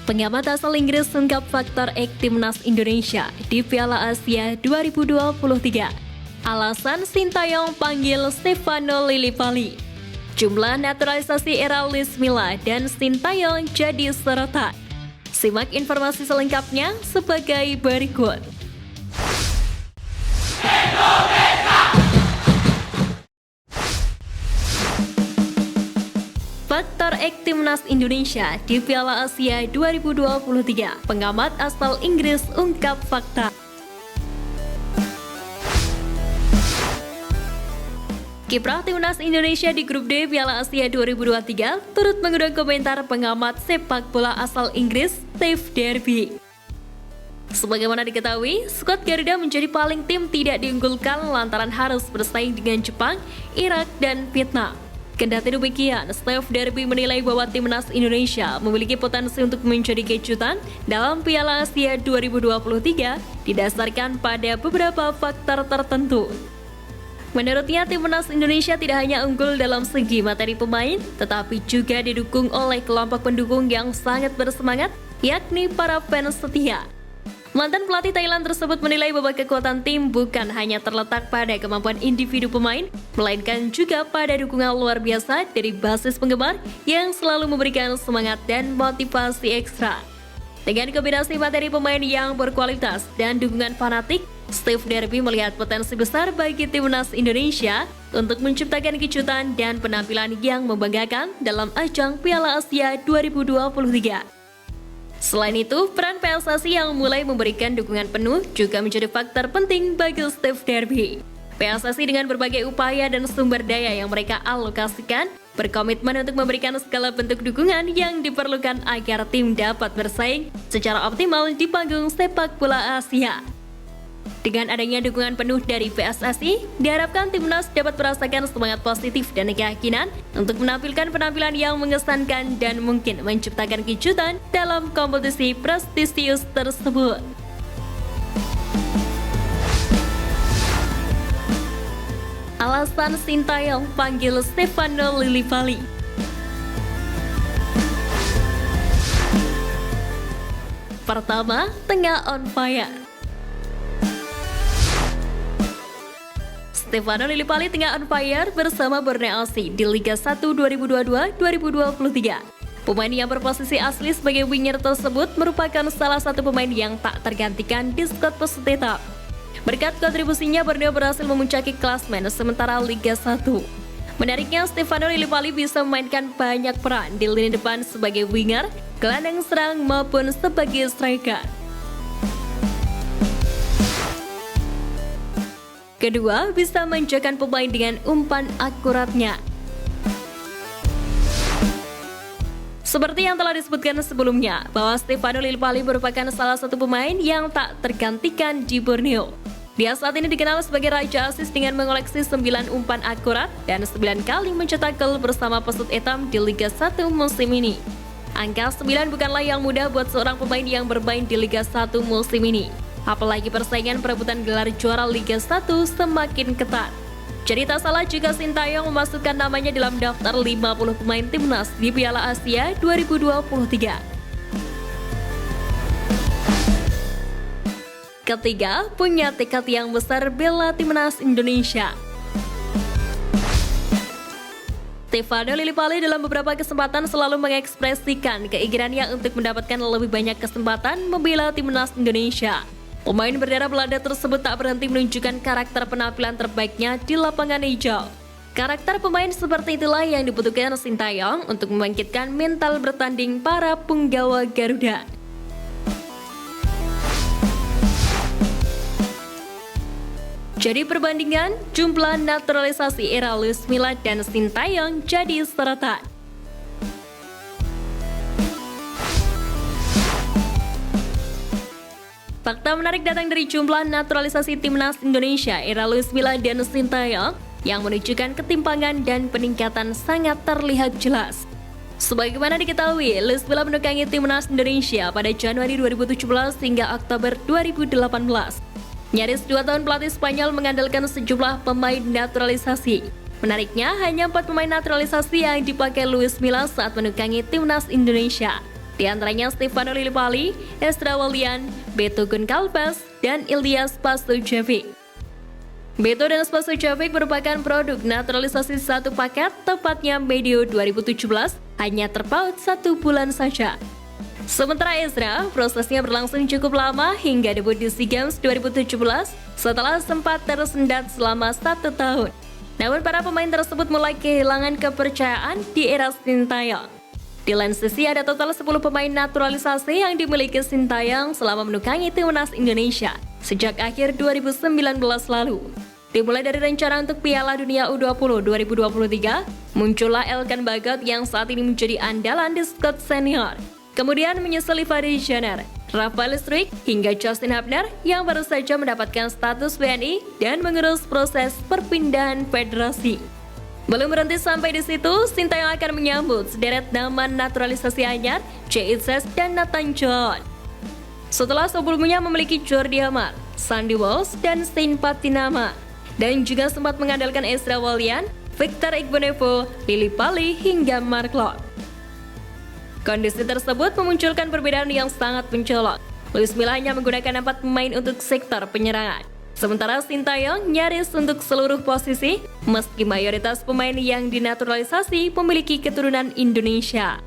Pengamat asal Inggris ungkap faktor X Timnas Indonesia di Piala Asia 2023. Alasan Sintayong panggil Stefano Lillipali. Jumlah naturalisasi era Luis Milla dan Sintayong jadi sorotan. Simak informasi selengkapnya sebagai berikut. Faktor X Timnas Indonesia di Piala Asia 2023. Pengamat asal Inggris ungkap fakta. Kiprah Timnas Indonesia di Grup D Piala Asia 2023 turut mengundang komentar pengamat sepak bola asal Inggris, Steve Derby. Sebagaimana diketahui, skuad Garuda menjadi paling tim tidak diunggulkan lantaran harus bersaing dengan Jepang, Irak, dan Vietnam. Kendati demikian, Steve Derby menilai bahwa Timnas Indonesia memiliki potensi untuk menjadi kejutan dalam Piala Asia 2023 didasarkan pada beberapa faktor tertentu. Menurutnya, Timnas Indonesia tidak hanya unggul dalam segi materi pemain, tetapi juga didukung oleh kelompok pendukung yang sangat bersemangat, yakni para fans setia. Mantan pelatih Thailand tersebut menilai bahwa kekuatan tim bukan hanya terletak pada kemampuan individu pemain, melainkan juga pada dukungan luar biasa dari basis penggemar yang selalu memberikan semangat dan motivasi ekstra. Dengan kombinasi materi pemain yang berkualitas dan dukungan fanatik, Steve Derby melihat potensi besar bagi Timnas Indonesia untuk menciptakan kejutan dan penampilan yang membanggakan dalam ajang Piala Asia 2023. Selain itu, peran PSSI yang mulai memberikan dukungan penuh juga menjadi faktor penting bagi Steve Derby. PSSI dengan berbagai upaya dan sumber daya yang mereka alokasikan, berkomitmen untuk memberikan segala bentuk dukungan yang diperlukan agar tim dapat bersaing secara optimal di panggung sepak bola Asia. Dengan adanya dukungan penuh dari PSSI, diharapkan Timnas dapat merasakan semangat positif dan keyakinan untuk menampilkan penampilan yang mengesankan dan mungkin menciptakan kejutan dalam kompetisi prestisius tersebut. Alasan Sintayong panggil Stefano Lillipali. Pertama, tengah on fire. Stefano Lillipali tengah on fire bersama Borneo FC di Liga 1 2022-2023. Pemain yang berposisi asli sebagai winger tersebut merupakan salah satu pemain yang tak tergantikan di skuad peserta. Berkat kontribusinya, Borneo berhasil memuncaki klasmen sementara Liga 1. Menariknya, Stefano Lillipali bisa memainkan banyak peran di lini depan sebagai winger, gelandang serang maupun sebagai striker. Kedua, bisa menjaga pemain dengan umpan akuratnya. Seperti yang telah disebutkan sebelumnya, bahwa Stefano Lillipali merupakan salah satu pemain yang tak tergantikan di Borneo. Dia saat ini dikenal sebagai raja assist dengan mengoleksi 9 umpan akurat dan 9 kali mencetak gol bersama Pesut Etam di Liga 1 musim ini. Angka 9 bukanlah yang mudah buat seorang pemain yang bermain di Liga 1 musim ini. Apalagi persaingan perebutan gelar juara Liga 1 semakin ketat. Jadi tak salah jika Sintayong memasukkan namanya dalam daftar 50 pemain Timnas di Piala Asia 2023. Ketiga, punya tekad yang besar bela Timnas Indonesia. Stefano Lillipali dalam beberapa kesempatan selalu mengekspresikan keinginannya untuk mendapatkan lebih banyak kesempatan membela Timnas Indonesia. Pemain berdarah Belanda tersebut tak berhenti menunjukkan karakter penampilan terbaiknya di lapangan hijau. Karakter pemain seperti itulah yang dibutuhkan Sintayong untuk membangkitkan mental bertanding para punggawa Garuda. Jadi perbandingan jumlah naturalisasi era Luis Milla dan Sintayong jadi sorotan. Fakta menarik datang dari jumlah naturalisasi Timnas Indonesia era Luis Milla dan Sintayong yang menunjukkan ketimpangan dan peningkatan sangat terlihat jelas. Sebagaimana diketahui, Luis Milla menukangi Timnas Indonesia pada Januari 2017 hingga Oktober 2018. Nyaris 2 tahun pelatih Spanyol mengandalkan sejumlah pemain naturalisasi. Menariknya, hanya 4 pemain naturalisasi yang dipakai Luis Milla saat menukangi Timnas Indonesia. Di antaranya Stefano Lillipali, Ezra Walian, Beto Goncalves, dan Ilyas Pastujevic. Beto dan Pastujevic merupakan produk naturalisasi satu paket, tepatnya medio 2017, hanya terpaut 1 bulan saja. Sementara Ezra, prosesnya berlangsung cukup lama hingga debut di SEA Games 2017 setelah sempat tersendat selama 1 tahun. Namun para pemain tersebut mulai kehilangan kepercayaan di era Sintayong. Di lain sisi ada total 10 pemain naturalisasi yang dimiliki Sintayong selama menukangi timnas Indonesia sejak akhir 2019 lalu. Dimulai dari rencana untuk Piala Dunia U20 2023, muncullah Elkan Bagot yang saat ini menjadi andalan di skuad senior. Kemudian menyusul Fadil Jenner, Rafael Struijk, hingga Justin Hubner yang baru saja mendapatkan status WNI dan mengurus proses perpindahan federasi. Belum berhenti sampai di situ, Sintayong akan menyambut sederet nama naturalisasi anyar, J.Izes dan Nathan John. Setelah sebelumnya memiliki Jordi Amat, Sandy Walsh, dan Stein Patinama, dan juga sempat mengandalkan Ezra Walian, Victor Igbonevo, Lillipali, hingga Mark Locke. Kondisi tersebut memunculkan perbedaan yang sangat mencolok. Luis Milla hanya menggunakan 4 pemain untuk sektor penyerangan. Sementara Sintayong nyaris untuk seluruh posisi, meski mayoritas pemain yang dinaturalisasi memiliki keturunan Indonesia.